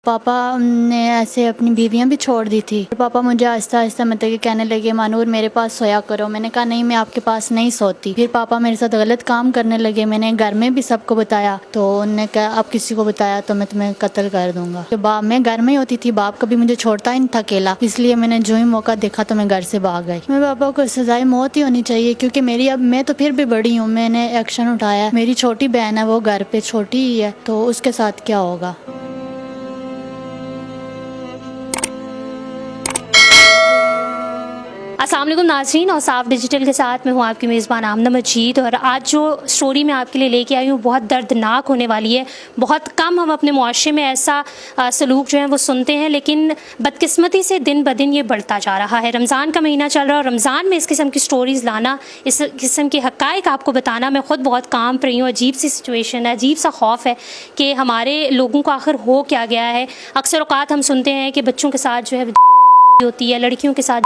पापा ने ऐसे अपनी बीवियां भी छोड़ दी थी। पापा मुझे आहिस्ता आहिस्ता मतलब कि कहने लगे मानूर मेरे पास सोया करो। मैंने कहा नहीं, मैं आपके पास नहीं सोती। फिर पापा मेरे साथ गलत काम करने लगे। मैंने घर में भी सबको बताया तो उन्होंने कहा अब किसी को बताया तो मैं तुम्हें कत्ल कर दूंगा। तो बाप मैं घर में ही होती थी, बाप कभी मुझे छोड़ता ही नहीं था अकेला, इसलिए मैंने जो ही मौका देखा तो मैं घर से भाग गई। मेरे पापा को सजाए मौत ही होनी चाहिए, क्योंकि मेरी अब मैं तो फिर भी बड़ी हूँ, मैंने एक्शन उठाया। मेरी छोटी बहन है, वो घर पे छोटी ही है, तो उसके साथ क्या होगा। अस्सलाम वालेकुम नाज़रीन, और साफ डिजिटल के साथ मैं हूँ आपकी मेज़बान आमना मजीद। और आज जो स्टोरी मैं आपके लिए लेके आई हूँ बहुत दर्दनाक होने वाली है। बहुत कम हम अपने मुआशरे में ऐसा सलूक जो है वो सुनते हैं, लेकिन बदकिस्मती से दिन ब दिन ये बढ़ता जा रहा है। रमज़ान का महीना चल रहा है और रमज़ान में इस किस्म की स्टोरीज़ लाना, इस किस्म के हक़ाइक़ आपको बताना, मैं ख़ुद बहुत काम पर रही हूँ। अजीब सी सिचुएशन है, अजीब सा खौफ है कि हमारे लोगों को आखिर हो क्या गया है। अक्सर औक़ात हम सुनते हैं कि बच्चों के साथ जो है होती है, लड़कियों के साथ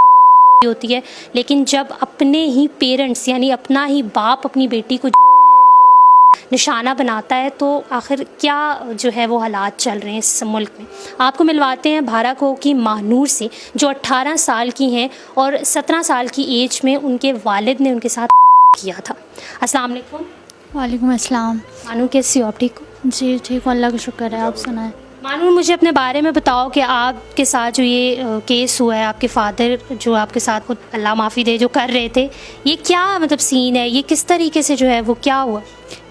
होती है, लेकिन जब अपने ही पेरेंट्स यानी अपना ही बाप अपनी बेटी को निशाना बनाता है तो आखिर क्या जो है वो हालात चल रहे हैं इस मुल्क में। आपको मिलवाते हैं भाराको की महानूर से, जो 18 साल की हैं और 17 साल की एज में उनके वालिद ने उनके साथ किया था। अस्सलाम वालेकुम। वालेकुम अस्सलाम। मानूर कैसी हो आप? ठीक हो? जी ठीक हूँ, अल्लाह का शुक्र है। आप सुनाएं। मानूर, मुझे अपने बारे में बताओ कि आपके साथ जो ये केस हुआ है, आपके फादर जो आपके साथ वो अल्लाह माफ़ी दे जो कर रहे थे, ये क्या मतलब सीन है, ये किस तरीके से जो है वो क्या हुआ?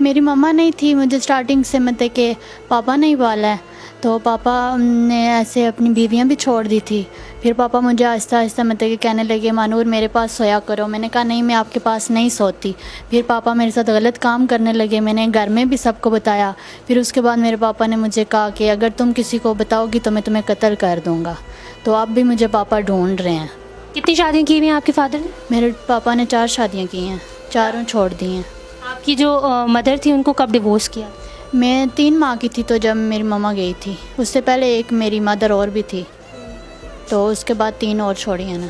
मेरी मम्मा नहीं थी, मुझे स्टार्टिंग से मतलब कि पापा नहीं पाला है, तो पापा ने ऐसे अपनी बीवियां भी छोड़ दी थी। फिर पापा मुझे आहिस्ता आहिस्ता मतलब कि कहने लगे मानूर मेरे पास सोया करो। मैंने कहा नहीं, मैं आपके पास नहीं सोती। फिर पापा मेरे साथ गलत काम करने लगे। मैंने घर में भी सबको बताया। फिर उसके बाद मेरे पापा ने मुझे कहा कि अगर तुम किसी को बताओगी तो मैं तुम्हें कत्ल कर दूँगा। तो अब भी मुझे पापा ढूंढ रहे हैं। कितनी शादियाँ की हुई हैं आपके फादर ने? मेरे पापा ने 4 शादियाँ की हैं, चारों छोड़ दी हैं। आपकी जो मदर थी उनको कब डिवोर्स किया? मैं 3 माह की थी तो जब मेरी मम्मा गई थी, उससे पहले एक मेरी मदर और भी थी, तो उसके बाद 3 और छोड़ी हैं ना।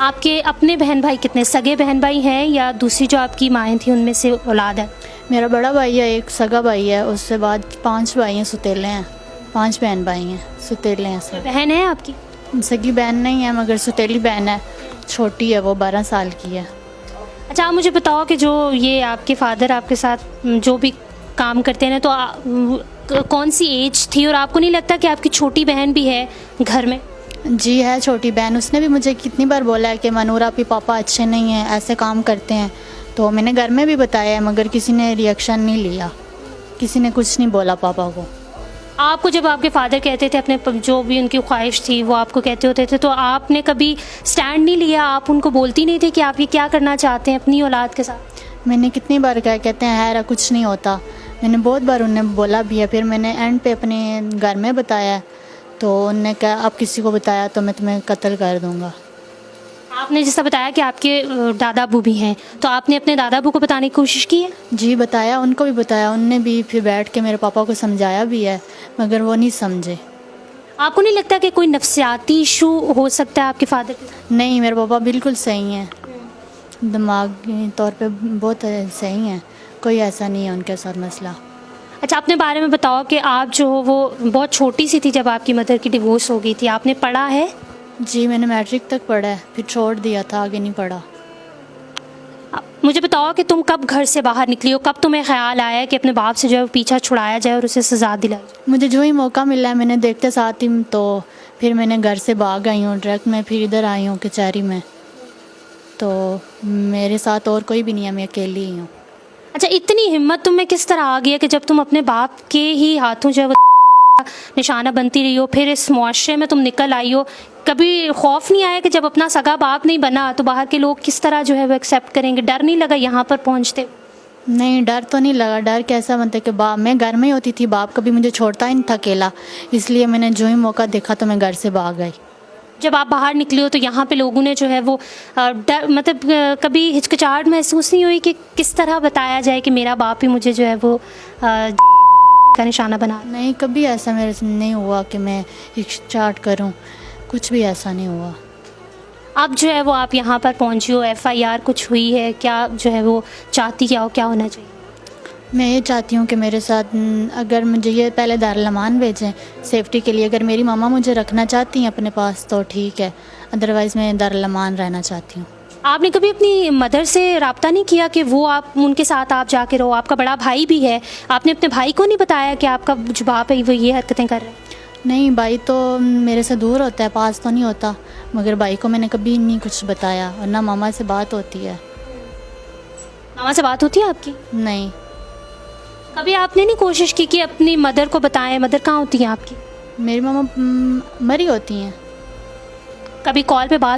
आपके अपने बहन भाई कितने, सगे बहन भाई हैं या दूसरी जो आपकी माएँ थी उनमें से औलाद है? मेरा बड़ा भाई है, एक सगा भाई है, उससे बाद 5 भाई हैं, सुतेले हैं। 5 बहन भाई हैं, सुतेले हैं सब। बहन है आपकी? सगी बहन नहीं है मगर सुतेली बहन है, छोटी है, वो 12 साल की है। अच्छा, आप मुझे बताओ कि जो ये आपके फादर आपके साथ जो भी काम करते हैं तो कौन सी एज थी, और आपको नहीं लगता कि आपकी छोटी बहन भी है घर में? जी है छोटी बहन, उसने भी मुझे कितनी बार बोला है कि मनूर आपके पापा अच्छे नहीं हैं, ऐसे काम करते हैं। तो मैंने घर में भी बताया है मगर किसी ने रिएक्शन नहीं लिया, किसी ने कुछ नहीं बोला पापा को। आपको जब आपके फादर कहते थे अपने जो भी उनकी ख्वाहिश थी वो आपको कहते होते थे, तो आपने कभी स्टैंड नहीं लिया? आप उनको बोलती नहीं थे कि आप ये क्या करना चाहते हैं अपनी औलाद के साथ? मैंने कितनी बार कहा, कहते हैं हैरा कुछ नहीं होता। मैंने बहुत बार उन्हें बोला भी है। फिर मैंने एंड पे अपने घर में बताया तो उन्होंने कहा अब किसी को बताया तो मैं तुम्हें कत्ल कर दूंगा। आपने जैसा बताया कि आपके दादा अबू भी हैं, तो आपने अपने दादा अबू को बताने की कोशिश की है? जी बताया, उनको भी बताया। उनने भी फिर बैठ के मेरे पापा को समझाया भी है मगर वो नहीं समझे। आपको नहीं लगता कि कोई नफ्सियाती इशू हो सकता है आपके फादर के? नहीं, मेरे पापा बिल्कुल सही हैं, दिमागी तौर पे बहुत सही हैं, कोई ऐसा नहीं है उनके साथ मसला। अच्छा, अपने बारे में बताओ कि आप जो हो वो बहुत छोटी सी थी जब आपकी मदर की डिवोर्स हो गई थी, आपने पढ़ा है? जी मैंने मैट्रिक तक पढ़ा है, फिर छोड़ दिया था, आगे नहीं पढ़ा। मुझे बताओ कि तुम कब घर से बाहर निकली हो, कब तुम्हें ख्याल आया कि अपने बाप से जो है पीछा छुड़ाया जाए और उसे सजा दिलाई जाए? मुझे जो ही मौका मिला है मैंने देखते साथ ही, तो फिर मैंने घर से भाग आई हूँ डायरेक्ट। मैं फिर इधर आई हूँ कचहरी में, तो मेरे साथ और कोई भी नहीं है, मैं अकेली ही हूँ। अच्छा, इतनी हिम्मत तुम में किस तरह आ गई है कि जब तुम अपने बाप के ही हाथों जो है वो निशाना बनती रही हो, फिर इस मुआशरे में तुम निकल आई हो, कभी खौफ नहीं आया कि जब अपना सगा बाप नहीं बना तो बाहर के लोग किस तरह जो है वो एक्सेप्ट करेंगे? डर नहीं लगा यहाँ पर पहुँचते? नहीं, डर तो नहीं लगा। डर कैसा, मतलब कि बाप, मैं घर में ही होती थी, बाप कभी मुझे छोड़ता ही नहीं था अकेला, इसलिए मैंने जो ही मौका देखा तो मैं घर से भाग गई। जब आप बाहर निकले हो तो यहाँ पे लोगों ने जो है वो डर मतलब कभी हिचकिचाहट महसूस नहीं हुई कि किस तरह बताया जाए कि मेरा बाप ही मुझे जो है वो का निशाना बना? नहीं, कभी ऐसा मेरे से नहीं हुआ कि मैं हिचकिचाहट करूं, कुछ भी ऐसा नहीं हुआ। अब जो है वो आप यहाँ पर पहुँची हो, FIR कुछ हुई है क्या, जो है वो चाहती क्या हो, क्या होना चाहिए? मैं ये चाहती हूँ कि मेरे साथ अगर मुझे ये पहले दारुल अमान भेजें सेफ़्टी के लिए। अगर मेरी मामा मुझे रखना चाहती हैं अपने पास तो ठीक है, अदरवाइज़ मैं दारुल अमान रहना चाहती हूँ। आपने कभी अपनी मदर से रब्ता नहीं किया कि वो आप उनके साथ आप जाके रहो? आपका बड़ा भाई भी है, आपने अपने भाई को नहीं बताया कि आपका जो बाप है वो ये हरकतें कर रहे हैं? नहीं, भाई तो मेरे से दूर होता है, पास तो नहीं होता, मगर भाई को मैंने कभी नहीं कुछ बताया और ना मामा से बात होती है। मामा से बात होती है आपकी? नहीं। कभी आपने नहीं कोशिश की कि अपनी मदर को बताएं? मदर कहाँ होती हैं आपकी? मेरी मामा मरी होती हैं। कभी कॉल पे बात